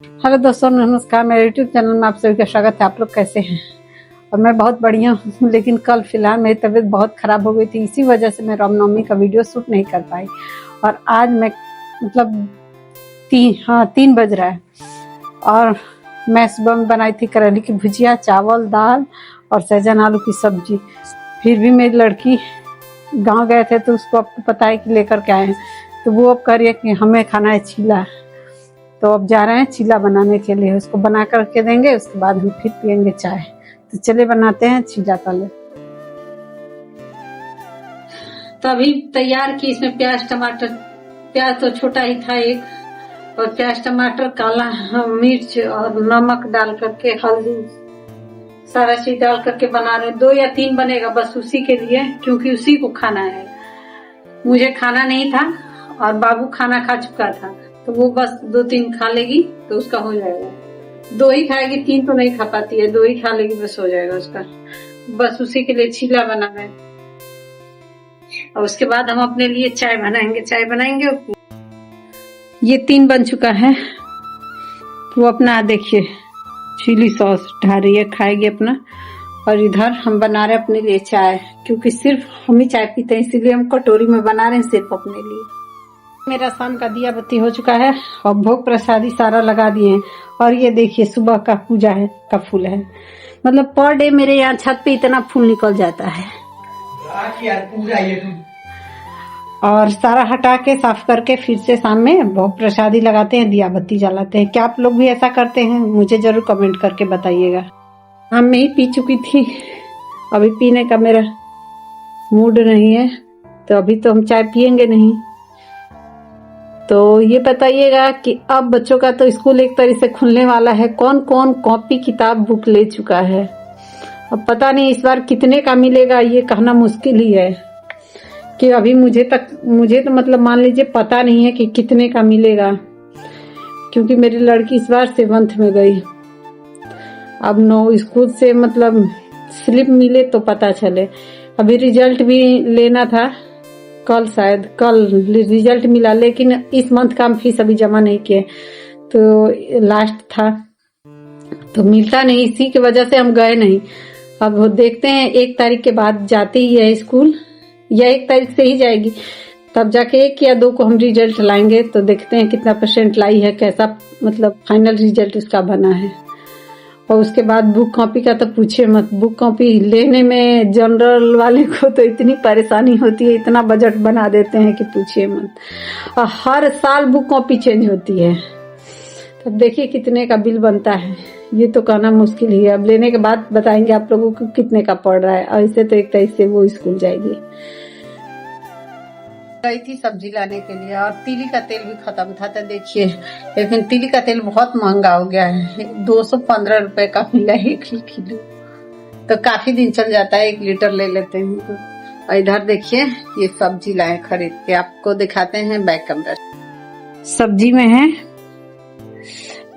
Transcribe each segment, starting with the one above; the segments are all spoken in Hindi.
हेलो दोस्तों, नमस्कार। मेरे यूट्यूब चैनल में आप सभी का स्वागत है। आप लोग कैसे हैं? और मैं बहुत बढ़िया हूँ, लेकिन कल फिलहाल मेरी तबीयत बहुत ख़राब हो गई थी। इसी वजह से मैं रामनवमी का वीडियो शूट नहीं कर पाई। और आज मैं मतलब 3 बज रहा है और मैं सुबह में बनाई थी करेले की भुजिया, चावल, दाल और सहजन आलू की सब्जी। फिर भी मेरी लड़की गाँव गए थे तो उसको आपको पता है कि लेकर के आए हैं, तो वो अब कह रही है कि हमें खाना है चीला। तो अब जा रहे हैं चीला बनाने के लिए, उसको बना करके देंगे, उसके बाद हम फिर पियेंगे चाय। तो चलिए बनाते हैं चीला पहले। तो अभी तैयार की इसमें प्याज टमाटर, प्याज तो छोटा ही था एक, और प्याज टमाटर, काला मिर्च और नमक डाल करके, हल्दी, सारा चीज डाल करके बना रहे। 2 या 3 बनेगा बस उसी के लिए, क्योंकि उसी को खाना है। मुझे खाना नहीं था और बाबू खाना खा चुका था, तो वो बस 2-3 खा लेगी तो उसका हो जाएगा। 2 ही खाएगी, 3 तो नहीं खा पाती है, 2 ही खा लेगी बस हो जाएगा उसका। बस उसी के लिए चीला बना है। और उसके बाद हम अपने लिए चाय बनाएंगे। ये 3 बन चुका है। वो अपना देखिए चिली सॉस ढा रही है, खाएगी अपना। और इधर हम बना रहे अपने लिए चाय, क्योंकि सिर्फ हम ही चाय पीते हैं, इसीलिए हम कटोरी में बना रहे हैं सिर्फ अपने लिए। मेरा शाम का दिया बत्ती हो चुका है और भोग प्रसादी सारा लगा दिए हैं। और ये देखिए सुबह का पूजा है का फूल है, मतलब पर डे मेरे यहाँ छत पे इतना फूल निकल जाता है। और सारा हटा के साफ करके फिर से शाम में भोग प्रसादी लगाते हैं, दिया बत्ती जलाते हैं। क्या आप लोग भी ऐसा करते हैं? मुझे जरूर कमेंट करके बताइएगा। हम मैं ही पी चुकी थी, अभी पीने का मेरा मूड नहीं है, तो अभी तो हम चाय पियेंगे नहीं। तो ये बताइएगा कि अब बच्चों का तो स्कूल एक तरह से खुलने वाला है। कौन कौन कॉपी किताब बुक ले चुका है? अब पता नहीं इस बार कितने का मिलेगा, ये कहना मुश्किल ही है। कि अभी मुझे तो मतलब मान लीजिए पता नहीं है कि कितने का मिलेगा, क्योंकि मेरी लड़की इस बार 7th में गई। अब 9 स्कूल से मतलब स्लिप मिले तो पता चले। अभी रिजल्ट भी लेना था, कल शायद कल रिजल्ट मिला, लेकिन इस मंथ का हम फीस अभी जमा नहीं किए, तो लास्ट था तो मिलता नहीं, इसी की वजह से हम गए नहीं। अब देखते हैं 1 तारीख के बाद जाती ही है स्कूल, या 1 तारीख से ही जाएगी, तब जाके 1 या 2 को हम रिजल्ट लाएंगे। तो देखते हैं कितना % लाई है, कैसा मतलब फाइनल रिजल्ट उसका बना है। और उसके बाद बुक कॉपी का तो पूछे मत। बुक कॉपी लेने में जनरल वाले को तो इतनी परेशानी होती है, इतना बजट बना देते हैं कि पूछिए मत। और हर साल बुक कॉपी चेंज होती है, तब देखिए कितने का बिल बनता है, ये तो कहना मुश्किल ही है। अब लेने के बाद बताएंगे आप लोगों को कितने का पड़ रहा है। और ऐसे तो 1 तारीख से वो स्कूल जाएगी। गई थी सब्जी लाने के लिए और तिली का तेल भी खत्म था, तो देखिए, लेकिन तिली का तेल बहुत महंगा हो गया है। 215 रुपए का मिला 1 किलो, तो काफी दिन चल जाता है। 1 लीटर ले लेते हैं तो। और इधर देखिए ये सब्जी लाए खरीद के, आपको दिखाते हैं बैक कैमरा। सब्जी में है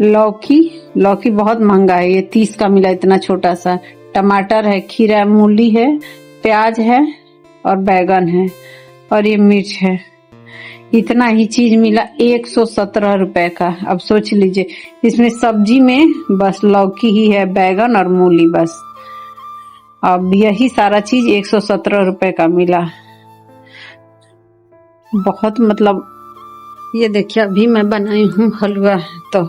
लौकी बहुत महंगा है, ये 30 का मिला, इतना छोटा सा। टमाटर है, खीरा, मूली है, प्याज है और बैगन है, और ये मिर्च है। इतना ही चीज मिला 117 रुपए का। अब सोच लीजिए, इसमें सब्जी में बस लौकी ही है, बैगन और मूली बस। अब यही सारा चीज 117 रुपए का मिला। बहुत मतलब, ये देखिए अभी मैं बनाई हूँ हलवा, तो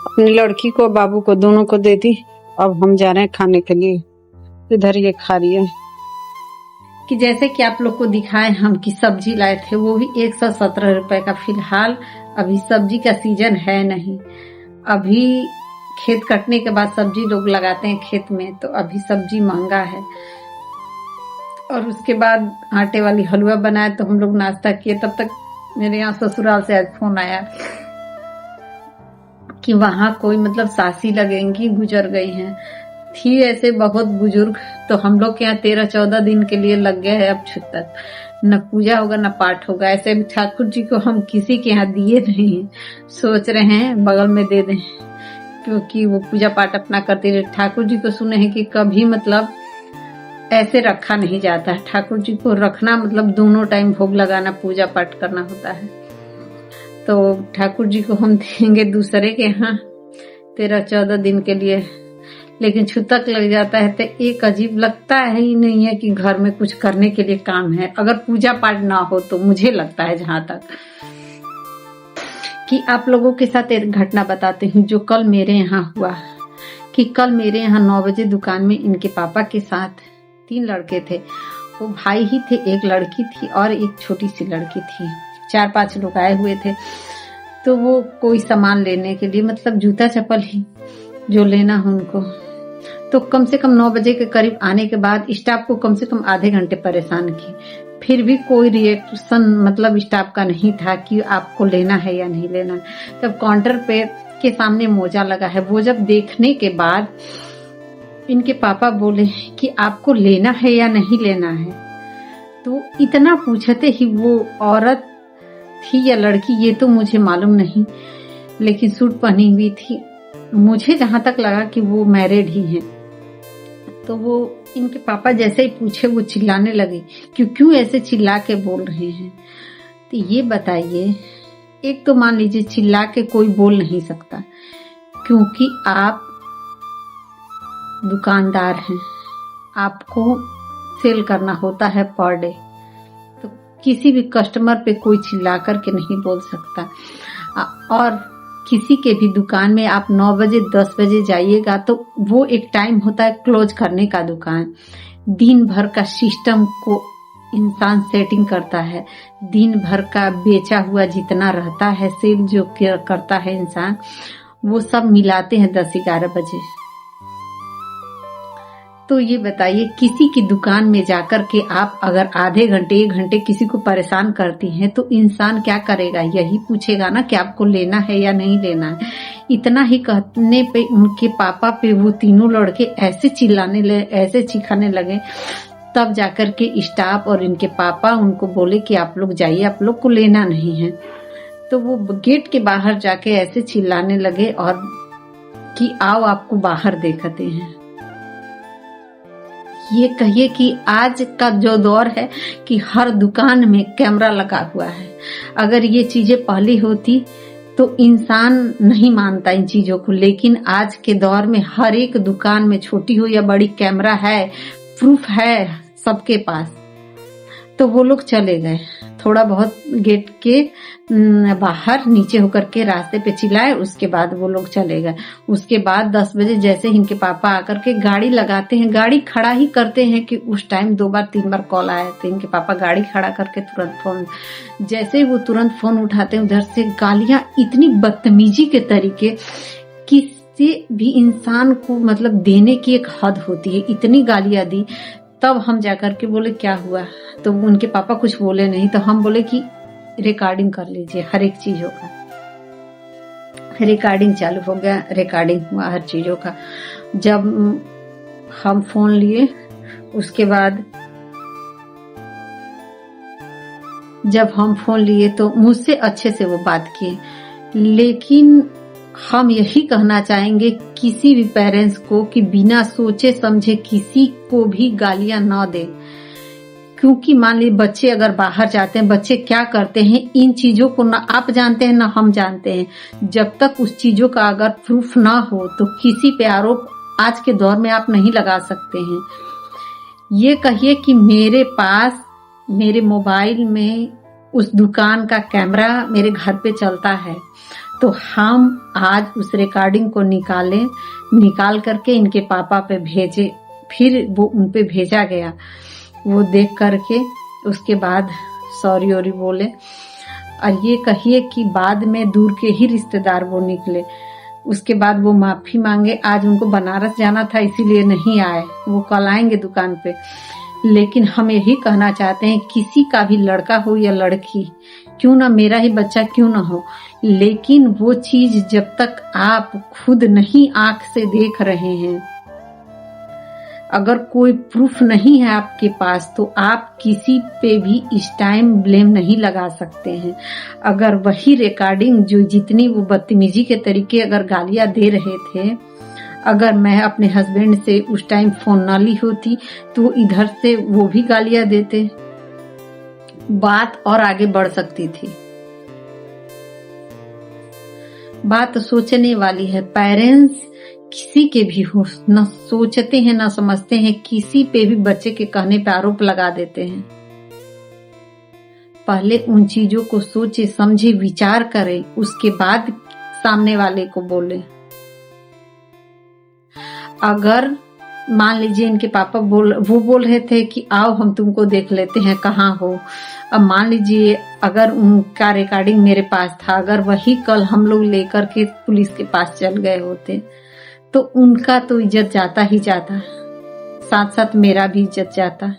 अपनी लड़की को बाबू को दोनों को दे दी। अब हम जा रहे हैं खाने के लिए। इधर ये खा रही है। कि जैसे कि आप लोग को दिखाए हम कि सब्जी लाए थे, वो भी 117 रुपए का। फिलहाल अभी सब्जी का सीजन है नहीं, अभी खेत कटने के बाद सब्जी लोग लगाते हैं खेत में, तो अभी सब्जी महंगा है। और उसके बाद आटे वाली हलवा बनाए तो हम लोग नाश्ता किए। तब तक मेरे यहाँ ससुराल से आज फोन आया कि वहाँ कोई मतलब सासी लगेंगी, गुजर गई हैं। थी ऐसे बहुत बुजुर्ग, तो हम लोग के यहाँ 13-14 दिन के लिए लग गए है अब छुट्टत। न पूजा होगा न पाठ होगा। ऐसे भी ठाकुर जी को हम किसी के यहाँ दिए नहीं, सोच रहे हैं बगल में दे दें, क्योंकि वो पूजा पाठ अपना करते रहे। ठाकुर जी को सुने हैं कि कभी मतलब ऐसे रखा नहीं जाता है। ठाकुर जी को रखना मतलब दोनों टाइम भोग लगाना, पूजा पाठ करना होता है। तो ठाकुर जी को हम देंगे दूसरे के यहाँ 13-14 दिन के लिए, लेकिन छूतक लग जाता है तो एक अजीब लगता है ही नहीं है कि घर में कुछ करने के लिए काम है, अगर पूजा पाठ ना हो तो। मुझे लगता है जहां तक कि आप लोगों के साथ एक घटना बताती हूँ जो कल मेरे यहाँ हुआ। कि कल मेरे यहाँ 9 बजे दुकान में इनके पापा के साथ 3 लड़के थे। वो भाई ही थे, एक लड़की थी और एक छोटी सी लड़की थी। 4-5 लोग आए हुए थे। तो वो कोई सामान लेने के लिए, मतलब जूता चप्पल ही जो लेना हो उनको, तो कम से कम 9 बजे के करीब आने के बाद स्टाफ को कम से कम आधे घंटे परेशान किए। फिर भी कोई रिएक्शन मतलब स्टाफ का नहीं था कि आपको लेना है या नहीं लेना है। तब काउंटर पे के सामने मोजा लगा है, वो जब देखने के बाद इनके पापा बोले कि आपको लेना है या नहीं लेना है। तो इतना पूछते ही वो औरत थी या लड़की ये तो मुझे मालूम नहीं, लेकिन सूट पहनी हुई थी। मुझे जहां तक लगा कि वो मैरिड ही हैं। तो वो इनके पापा जैसे ही पूछे वो चिल्लाने लगे कि क्यों ऐसे चिल्ला के बोल रहे हैं। तो ये बताइए, एक तो मान लीजिए चिल्ला के कोई बोल नहीं सकता क्योंकि आप दुकानदार हैं, आपको सेल करना होता है पर डे, तो किसी भी कस्टमर पे कोई चिल्ला कर के नहीं बोल सकता। और किसी के भी दुकान में आप 9 बजे 10 बजे जाइएगा तो वो एक टाइम होता है क्लोज करने का। दुकान दिन भर का सिस्टम को इंसान सेटिंग करता है, दिन भर का बेचा हुआ जितना रहता है सेल जो करता है इंसान, वो सब मिलाते हैं 10-11 बजे। तो ये बताइए, किसी की दुकान में जाकर के आप अगर आधे घंटे 1 घंटे किसी को परेशान करती हैं तो इंसान क्या करेगा? यही पूछेगा ना कि आपको लेना है या नहीं लेना है। इतना ही कहने पे उनके पापा पे वो तीनों लड़के ऐसे चिल्लाने लगे, ऐसे चिल्लाने लगे। तब जाकर के स्टाफ और इनके पापा उनको बोले कि आप लोग जाइए, आप लोग को लेना नहीं है। तो वो गेट के बाहर जाके ऐसे चिल्लाने लगे और कि आओ आपको बाहर देखते हैं। ये कहिए कि आज का जो दौर है कि हर दुकान में कैमरा लगा हुआ है। अगर ये चीजें पहले होती तो इंसान नहीं मानता इन चीजों को, लेकिन आज के दौर में हर एक दुकान में छोटी हो या बड़ी कैमरा है, प्रूफ है सबके पास। तो वो लोग चले गए, थोड़ा बहुत गेट के बाहर नीचे होकर के रास्ते पे चिल्लाए, उसके बाद वो लोग चले गए। उसके बाद 10 बजे जैसे इनके पापा आकर के गाड़ी लगाते हैं, गाड़ी खड़ा ही करते हैं कि उस टाइम 2 बार 3 बार कॉल आया। तो इनके पापा गाड़ी खड़ा करके तुरंत फोन, जैसे ही वो तुरंत फोन उठाते हैं उधर से गालियां, इतनी बदतमीजी के तरीके, किसी भी इंसान को मतलब देने की एक हद होती है, इतनी गालियां दी। तब हम जाकर के बोले क्या हुआ, तो उनके पापा कुछ बोले नहीं। तो हम बोले कि रिकॉर्डिंग कर लीजिए हर एक चीजों का। रिकॉर्डिंग चालू हो गया, रिकॉर्डिंग हुआ हर चीजों का। जब हम फोन लिए उसके बाद जब हम फोन लिए तो मुझसे अच्छे से वो बात किए, लेकिन हम यही कहना चाहेंगे किसी भी पेरेंट्स को कि बिना सोचे समझे किसी को भी गालियां ना दे। क्योंकि मान लीजिए बच्चे अगर बाहर जाते हैं, बच्चे क्या करते हैं इन चीजों को ना आप जानते हैं ना हम जानते हैं। जब तक उस चीजों का अगर प्रूफ ना हो तो किसी पे आरोप आज के दौर में आप नहीं लगा सकते हैं। ये कहिए कि मेरे पास मेरे मोबाइल में उस दुकान का कैमरा मेरे घर पे चलता है, तो हम आज उस रिकॉर्डिंग को निकाल करके इनके पापा पे भेजे। फिर वो उन पे भेजा गया, वो देख करके उसके बाद सॉरी ओरी बोले। और ये कहिए कि बाद में दूर के ही रिश्तेदार वो निकले, उसके बाद वो माफी मांगे। आज उनको बनारस जाना था इसीलिए नहीं आए, वो कल आएंगे दुकान पे। लेकिन हम यही कहना चाहते हैं किसी का भी लड़का हो या लड़की, क्यों ना मेरा ही बच्चा क्यों ना हो, लेकिन वो चीज जब तक आप खुद नहीं आंख से देख रहे हैं, अगर कोई प्रूफ नहीं है आपके पास, तो आप किसी पे भी इस टाइम ब्लेम नहीं लगा सकते हैं। अगर वही रिकॉर्डिंग जो जितनी वो बदतमीजी के तरीके अगर गालियां दे रहे थे, अगर मैं अपने हस्बैंड से उस टाइम फोन ना ली होती तो इधर से वो भी गालियां देते, बात और आगे बढ़ सकती थी। बात सोचने वाली है। पेरेंट्स किसी के भी हो, न सोचते हैं न समझते हैं, किसी पे भी बच्चे के कहने पे आरोप लगा देते हैं। पहले उन चीजों को सोचे समझे विचार करें, उसके बाद सामने वाले को बोले। अगर मान लीजिए इनके पापा वो बोल रहे थे कि आओ हम तुमको देख लेते हैं कहाँ हो। अब मान लीजिए अगर उनका रिकॉर्डिंग मेरे पास था, अगर वही कल हम लोग लेकर के पुलिस के पास चल गए होते तो उनका तो इज्जत जाता ही जाता, साथ साथ मेरा भी इज्जत जाता।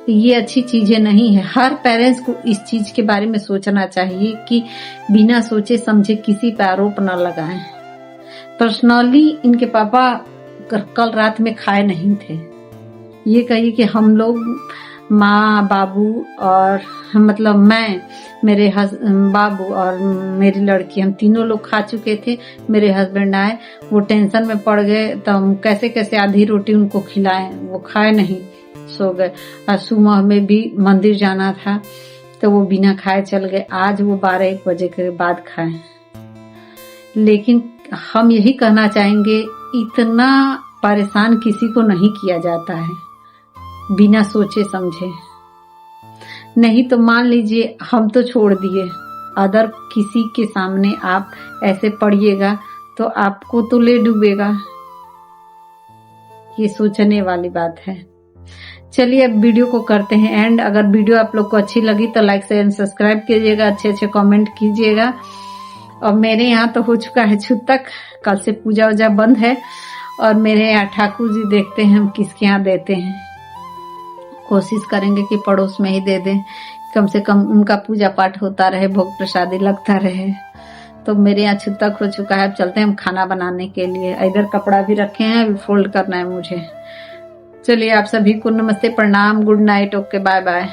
ये अच्छी चीजें नहीं है। हर पेरेंट्स को इस चीज के बारे में सोचना चाहिए कि बिना सोचे समझे किसी पे आरोप न लगाएं। पर्सनली इनके पापा कल रात में खाए नहीं थे। ये कहिए कि हम लोग माँ बाबू और मतलब मैं, मेरे बाबू और मेरी लड़की, हम तीनों लोग खा चुके थे। मेरे हस्बैंड आए, वो टेंशन में पड़ गए तो हम कैसे कैसे आधी रोटी उनको खिलाएं, वो खाए नहीं, सो गए। और सुबह में भी मंदिर जाना था तो वो बिना खाए चल गए। आज वो 12-1 बजे के बाद खाए। लेकिन हम यही कहना चाहेंगे, इतना परेशान किसी को नहीं किया जाता है बिना सोचे समझे। नहीं तो मान लीजिए हम तो छोड़ दिए, अदर किसी के सामने आप ऐसे पड़िएगा तो आपको तो ले डूबेगा। ये सोचने वाली बात है। चलिए अब वीडियो को करते हैं एंड। अगर वीडियो आप लोग को अच्छी लगी तो लाइक शेयर एंड सब्सक्राइब कीजिएगा, अच्छे कमेंट कीजिएगा। और मेरे यहाँ तो हो चुका है छूतक, कल से पूजा वूजा बंद है। और मेरे यहाँ ठाकुर जी देखते हैं हम किसके यहाँ देते हैं। कोशिश करेंगे कि पड़ोस में ही दे दें, कम से कम उनका पूजा पाठ होता रहे, भोग प्रसादी लगता रहे। तो मेरे यहाँ छूतक हो चुका है। अब चलते हैं हम खाना बनाने के लिए। इधर कपड़ा भी रखे हैं, अभी फोल्ड करना है मुझे। चलिए आप सभी को नमस्ते, प्रणाम, good night, okay, bye bye.